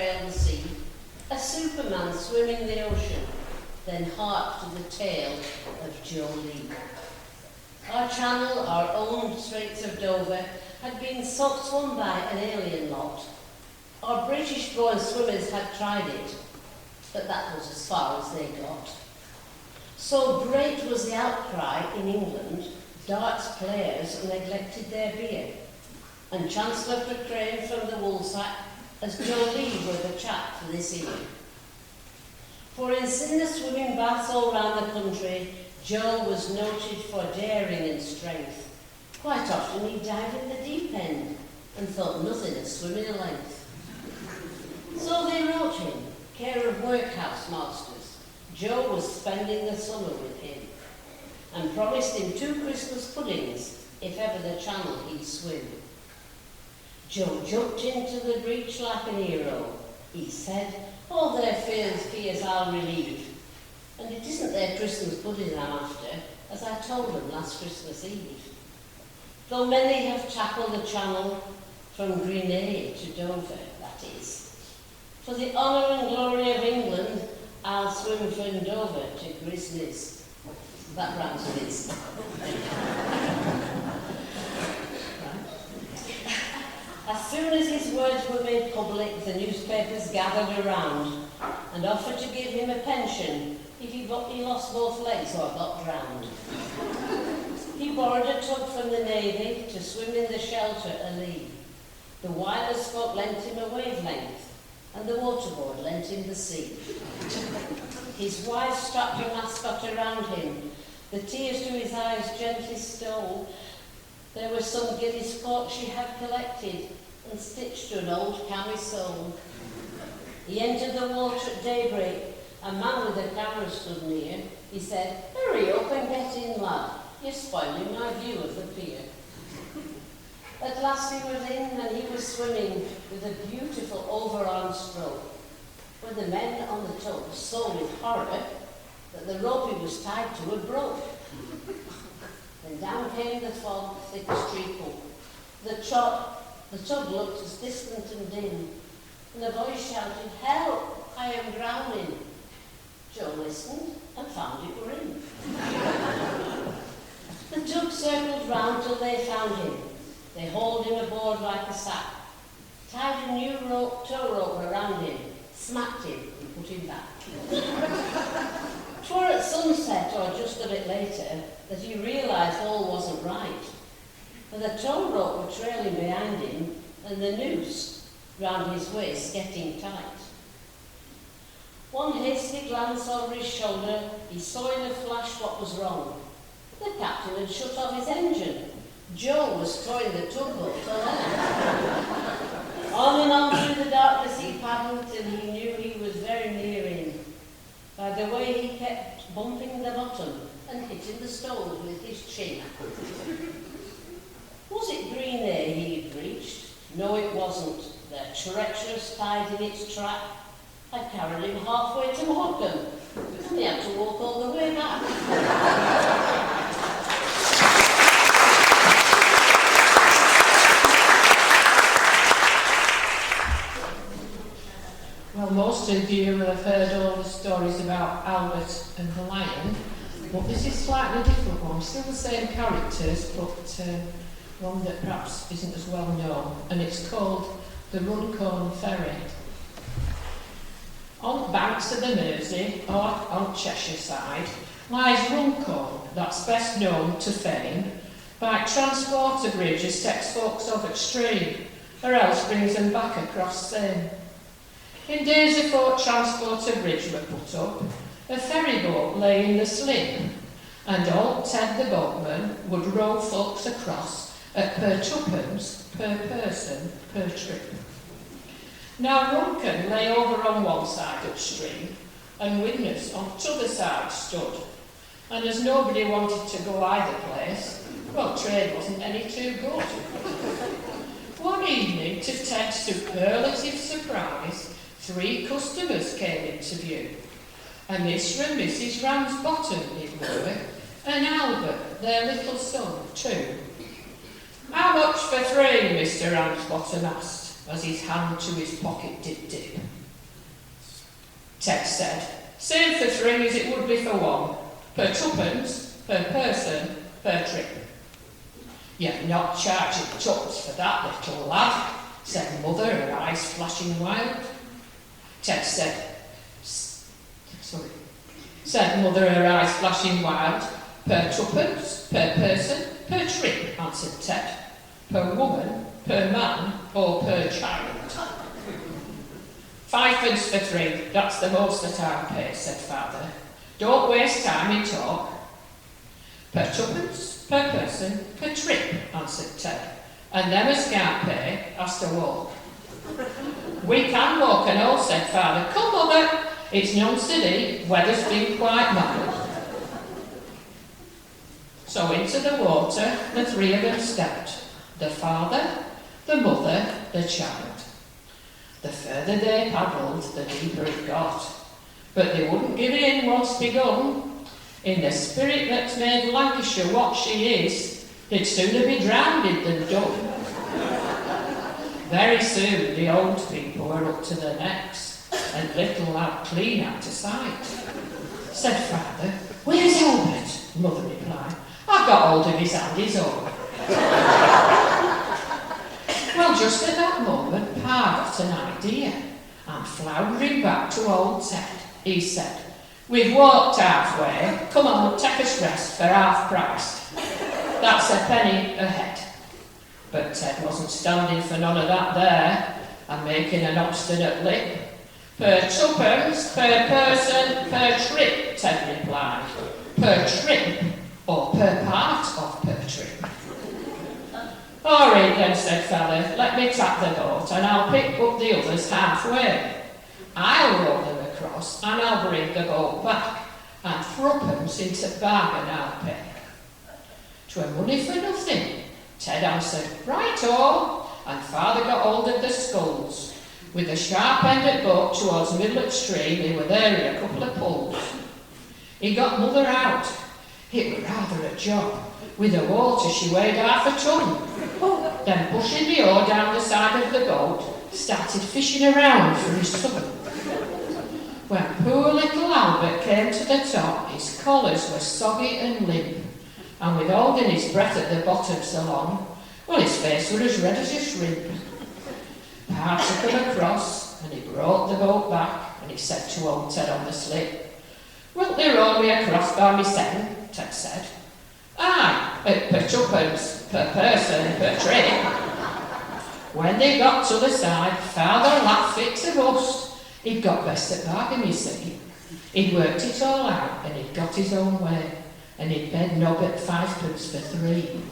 trail the sea, a superman swimming the ocean, then hark to the tale of Jolie. Our channel, our own Straits of Dover, had been swum by an alien lot. Our British-born swimmers had tried it, but that was as far as they got. So great was the outcry in England, darts players neglected their beer, and Chancellor Cochrane from the Woolsack as Jolie were the chap for this evening. For in the swimming baths all round the country, Joe was noted for daring and strength. Quite often he dived in the deep end and thought nothing of swimming a length. So they wrote him, care of workhouse masters. Joe was spending the summer with him, and promised him 2 Christmas puddings if ever the channel he'd swim. Joe jumped into the breach like an hero. He said, all their fears I'll relieve. And it isn't their Christmas pudding I'm after, as I told them last Christmas Eve. Though many have tackled the channel from Grenay to Dover, that is. For the honour and glory of England, I'll swim from Dover to Grizzlies. That rhymes with this. As soon as his words were made public, the newspapers gathered around and offered to give him a pension if he lost both legs or got drowned. He borrowed a tub from the Navy to swim in the shelter alee. The wireless folk lent him a wavelength, and the waterboard lent him the sea. His wife strapped a mascot around him. The tears to his eyes gently stole. There were some gilly sports she had collected and stitched to an old camisole. He entered the water at daybreak. A man with a camera stood near. He said, hurry up and get in, lad. You're spoiling my view of the pier. At last he was in and he was swimming with a beautiful overarm stroke, when the men on the tub saw with horror that the rope he was tied to had broke. Then down came the fog, thick treacle. The tub looked as distant and dim, and a voice shouted, help, I am drowning. Joe listened and found it were in. The tug circled round till they found him. They hauled him aboard like a sack, tied a new tow rope around him, smacked him and put him back. 'Twere at sunset or just a bit later that he realised all wasn't right, for the tow rope were trailing behind him and the noose round his waist getting tight. One hasty glance over his shoulder, he saw in a flash what was wrong. The captain had shut off his engine. Joe was towing the tugboat along. On and on through the darkness he paddled till he knew he was very near in. By the way he kept bumping the bottom and hitting the stones with his chin. Was it Grenay he had reached? No, it wasn't. The treacherous tide in its track had carried him halfway to Morecambe, and he had to walk all the way back. Well, most of you will have heard all the stories about Albert and the lion, but this is a slightly different one. Still the same characters, but one that perhaps isn't as well known, and it's called the Runcorn Ferry. On the banks of the Mersey, or on Cheshire side, lies Runcorn, that's best known to fame by transporter bridge as takes folks over stream, or else brings them back across Seine. In days afore transporter bridge were put up, a ferry boat lay in the slim, and old Ted the boatman would row folks across at per twopence per person per trip. Now Runcorn lay over on one side of the stream, and Widnes on t'other side stood, and as nobody wanted to go either place, well, trade wasn't any too good. One evening, to Ted's superlative surprise, 3 customers came into view. A Mr. and Mrs. Ramsbottom it were, and Albert, their little son, too. How much for 3, Mr. Ramsbottom asked, as his hand to his pocket did dip. Ted said, same for 3 as it would be for 1, per 2pence, per person, per trip. You're not charging 2pence for that, little lad, said Mother, her eyes flashing wild. Ted said, said Mother, her eyes flashing wild, per 2pence, per person, per trip, answered Ted, per woman, per man, or per child. 5pence for 3, that's the most that I'll pay, said Father. Don't waste time in talk. Per 2pence, per person, per trip, answered Ted. And them as can't pay has to walk. We can walk and all, said Father. Come, Mother, it's non-city, weather's been quite mild. So into the water the 3 of them stepped, the father, the mother, the child. The further they paddled, the deeper it got. But they wouldn't give in once begun. In the spirit that's made Lancashire what she is, they'd sooner be drowned than done. Very soon the old people were up to their necks, and little lad clean out of sight. Said Father, where's Albert? Mother replied, I've got hold of his hand, he's all. Well, just at that moment, Pa got an idea, and floundering back to old Ted, he said, we've walked halfway, come on, take us rest for half price. That's a penny a head. But Ted wasn't standing for none of that there, and making an obstinate lip. Per 2pence, per person, per trip, Ted replied. Per trip, or per part of per trip. All right then, said Father, let me tap the boat, and I'll pick up the others halfway. I'll row them across, and I'll bring the boat back, and 3pence into bargain I'll pay. 'Twere money for nothing, Ted answered, right-o, and Father got hold of the sculls. With the sharp end at boat towards the middle of the stream, they were there in a couple of pulls. He got Mother out. It were rather a job. With the water she weighed half a ton. Then pushing the oar down the side of the boat, started fishing around for his son. When poor little Albert came to the top, his collars were soggy and limp, and with holding his breath at the bottom so long, well, his face were as red as a shrimp. Pa took him across, and he brought the boat back, and he said to old Ted on the slip, wilt thee row me across by myself? Ted said. Aye, per 2pence, per person, per trip. When they got to the side, Father laughed fit to bust. He'd got best at bargain, you see. He'd worked it all out, and he'd got his own way, and he'd bed Nobbert 5pence for 3.